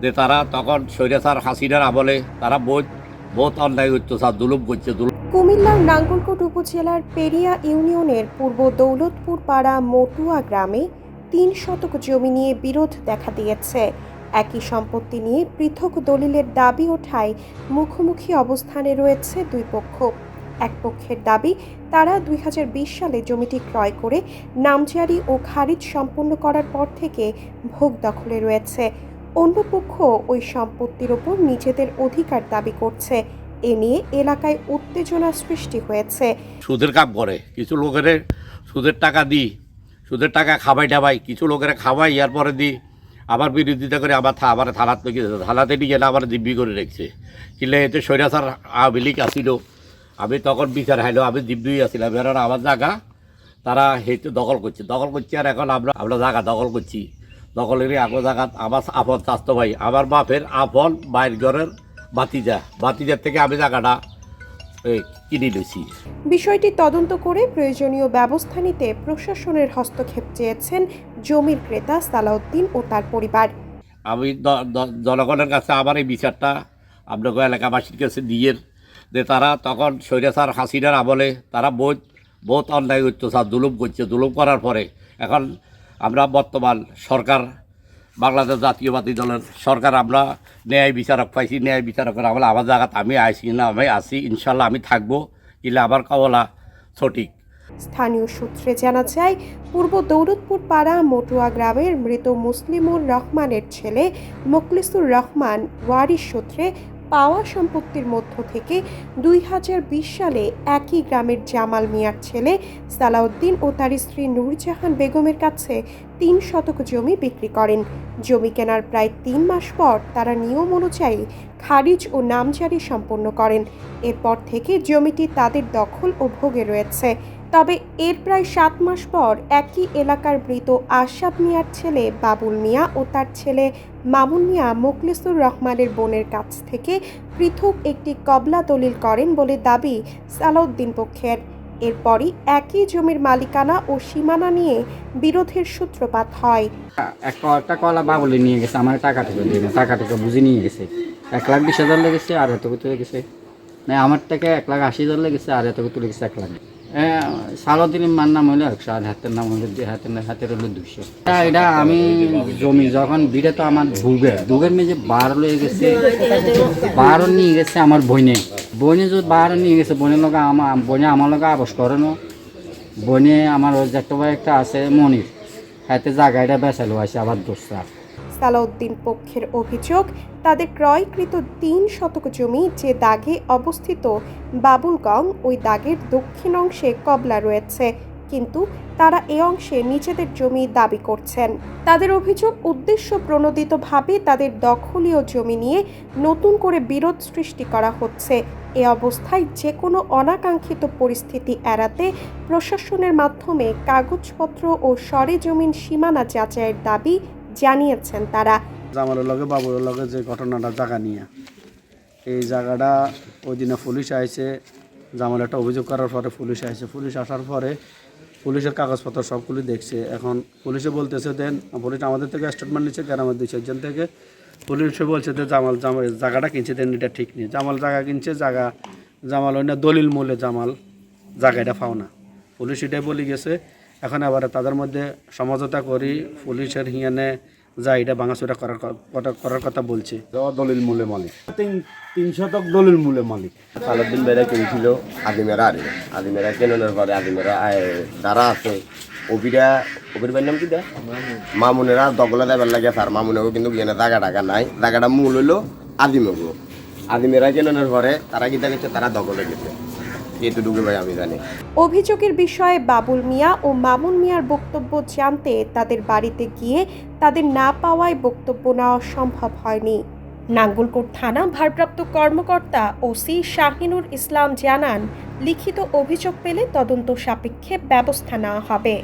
যে তারা তখন স্বৈরাচার হাসিনার আমলে তারা বহুত অন্যায় অত্যাচার জুলুম করছে। কুমিল্লার নাঙ্গলকোট উপজেলার পেরিয়া ইউনিয়নের পূর্ব দৌলতপুর পাড়া মটুয়া গ্রামে ৩ শতক জমি নিয়ে বিরোধ দেখা দিয়েছে। একই সম্পত্তি নিয়ে পৃথক দলিলের দাবি ওঠায় মুখোমুখি অবস্থানে রয়েছে দুই পক্ষ। এক পক্ষের দাবি, তারা ২০২০ সালে জমিটি ক্রয় করে নামজারি ও খারিজ সম্পন্ন করার পর থেকে ভোগ দখলে রয়েছে। অন্য পক্ষ ওই সম্পত্তির ওপর নিজেদের অধিকার দাবি করছে। এ নিয়ে এলাকায় উত্তেজনা সৃষ্টি হয়েছে। সুদের কাম করে কিছু লোকের, সুদের টাকা দিই, সুদের টাকা খাবাই টাবাই, কিছু লোকেরা খাওয়াই, ইয়ার পরে দিই আবার বিরোধিতা করে আবার থানাত নিয়ে গেছে, থানাতে নিয়ে গেলে আবার দিব্যি করে রেখেছে। কিনলে এতে স্বৈরাচার আওয়ামী লীগ আসিল, আমি তখন বিচার হাইলো, আমি দিব্যি আসছিলাম। এর আমার জায়গা তারা হেঁটে দখল করছে আর এখন আমরা জায়গা দখল করছি। দখলেরই আগো জায়গা আমার আপন স্বাস্থ্য ভাই, আমার বাপের আপন বাইর ঘরের বাতিজার থেকে আমি জায়গাটা কিনে নিয়েছি। বিষয়টি তদন্ত করে প্রয়োজনীয় ব্যবস্থা নিতে প্রশাসনের হস্তক্ষেপ চেয়েছেন জমির ক্রেতা সালাউদ্দিন ও তার পরিবার। আমি জনগণের কাছে আমার এই বিচারটা আপনাকে এলাকাবাসীর কাছে দিয়ে, যে তারা তখন স্বৈরাচার হাসিনার আমলে তারা বহুত অন্যায় অত্যাচার জুলুম করছে। জুলুম করার পরে এখন আমরা বর্তমান সরকার, বাংলাদেশ জাতীয়বাদী দলের সরকার, আমরা ন্যায় বিচারক পাইছি। ন্যায় বিচারকের আমলে আমার জায়গাতে আমি আইসি না, আমি আসি, ইনশাল্লাহ আমি থাকবো, কিলে আমার কবলা সঠিক। স্থানীয় সূত্রে জানা যায়, পূর্ব দৌলতপুর পাড়া মটুয়া গ্রামের মৃত মুসলিমুর রহমানের ছেলে মোখলিসুর রহমান ওয়ারিশ সূত্রে পাওয়া সম্পত্তির মধ্য থেকে ২০২০ সালে একই গ্রামের জামাল মিয়ার ছেলে সালাউদ্দিন ও তার স্ত্রী নূরজাহান বেগমের কাছে ৩ শতক জমি বিক্রি করেন। জমি কেনার প্রায় ৩ মাস পর তারা নিয়ম অনুযায়ী খারিজ ও নামজারি সম্পন্ন করেন। এরপর থেকে জমিটি তাদের দখল ও ভোগে রয়েছে। তবে এর প্রায় ৭ মাস পর একই এলাকার মৃত আশরাফ মিয়ার ছেলে বাবুল মিয়া ও তার ছেলে মামুন মিয়া মোখলিসুর রহমানের বোনের কাছ থেকে পৃথক একটি কবলা দলিল করেন বলে দাবি সালাউদ্দিন পক্ষের। এরপরই একই জমির মালিকানা ও সীমানা নিয়ে বিরোধের সূত্রপাত হয়। একটা কলা বাবুলে নিয়ে গেছে, আমার টাকাটুকু বুঝে নিয়ে গেছে। ১,২০,০০০ লেগেছে আর এত তুলে গেছে, না আমার টাকা ১,৮০,০০০ লেগেছে আর এত তুলে গেছে ১,০০,০০০। সালাউদ্দিনের মার নাম হইলো ১০০ আর হাতের নাম হইলো হাতের হলো ২০০। এটা আমি জমি যখন বিড়ে তো আমার দুগের মেঝে ১২ লয়ে গেছে, ১২ নিয়ে গেছে আমার বইনে যদি ১২ নিয়ে গেছে, বোনের লোক বইনে আমার লোক আবস করে না। বইনে আমার ওই একটা আছে মনির, হাতে জায়গাটা বেচালো আছে আবার দোসরা। সালাউদ্দিন পক্ষের অভিযোগ, তাদের ক্রয়কৃত ৩ শতক জমি যে দাগে অবস্থিত বাবুলগং, ওই দাগের দক্ষিণ অংশে কবলা রয়েছে, কিন্তু তারা এ অংশে নিজেদের জমি দাবি করছেন। তাদের অভিযোগ, উদ্দেশ্য প্রণোদিতভাবে তাদের দখলীয় জমি নিয়ে নতুন করে বিরোধ সৃষ্টি করা হচ্ছে। এ অবস্থায় যে কোনো অনাকাঙ্ক্ষিত পরিস্থিতি এড়াতে প্রশাসনের মাধ্যমে কাগজপত্র ও সরেজমিন সীমানা যাচাইয়ের দাবি জানিয়েছেন তারা। জামালের লগে বাবুরের লগে যে ঘটনাটা জায়গা নিয়ে, এই জায়গাটা ওই দিনে পুলিশ আইছে। জামাল একটা অভিযোগ করার পরে পুলিশ আইছে। পুলিশ আসার পরে পুলিশের কাগজপত্র সবগুলি দেখছে। এখন পুলিশে বলতেছে দেন, পুলিশ আমাদের থেকে স্টেটমেন্ট নিচ্ছে গ্রামের ২-৪ জন থেকে। পুলিশে বলছে যে জামাল জায়গাটা কিনছে, দেন এটা ঠিক নেই। জামাল জায়গা কিনছে, জামাল ওই না দলিল মূলে জামাল জায়গাটা পাও না, পুলিশ এটাই বলে গেছে। এখন আবার তাদের মধ্যে সমঝোতা করি পুলিশের হিয়ানে যা এটা ভাঙাচোরা করার কথা বলছে। দলিল মূলে মালিক ৩ শতক দলিল মূলে মালিক। সালাউদ্দিন বেড়া কিনেছিল আদিমেরা কেনার পরে আদিমেরা যারা আছে অবির ভাইয়ের নাম কি দেয় মামুনেরা দখলে দেবার লাগে। আর মামুনেও কিন্তু গিয়ে জায়গা নাই, জায়গাটা মূল হইলো আদিমেরা কেনার পরে তারা কি দেখেছে, তারা দখলে গেছে, এতটুকু ভাই আমি জানি। অভিযোগের বিষয়ে বাবুল মিয়া ও মামুন মিয়ার বক্তব্য জানতে তাদের বাড়িতে গিয়ে তাদের না পাওয়ায় বক্তব্য নেওয়া সম্ভব হয়নি। নাঙ্গলকোট থানা ভারপ্রাপ্ত কর্মকর্তা ওসি শাহিনুর ইসলাম জানান, লিখিত অভিযোগ পেলে তদন্ত সাপেক্ষে ব্যবস্থা নেওয়া হবে।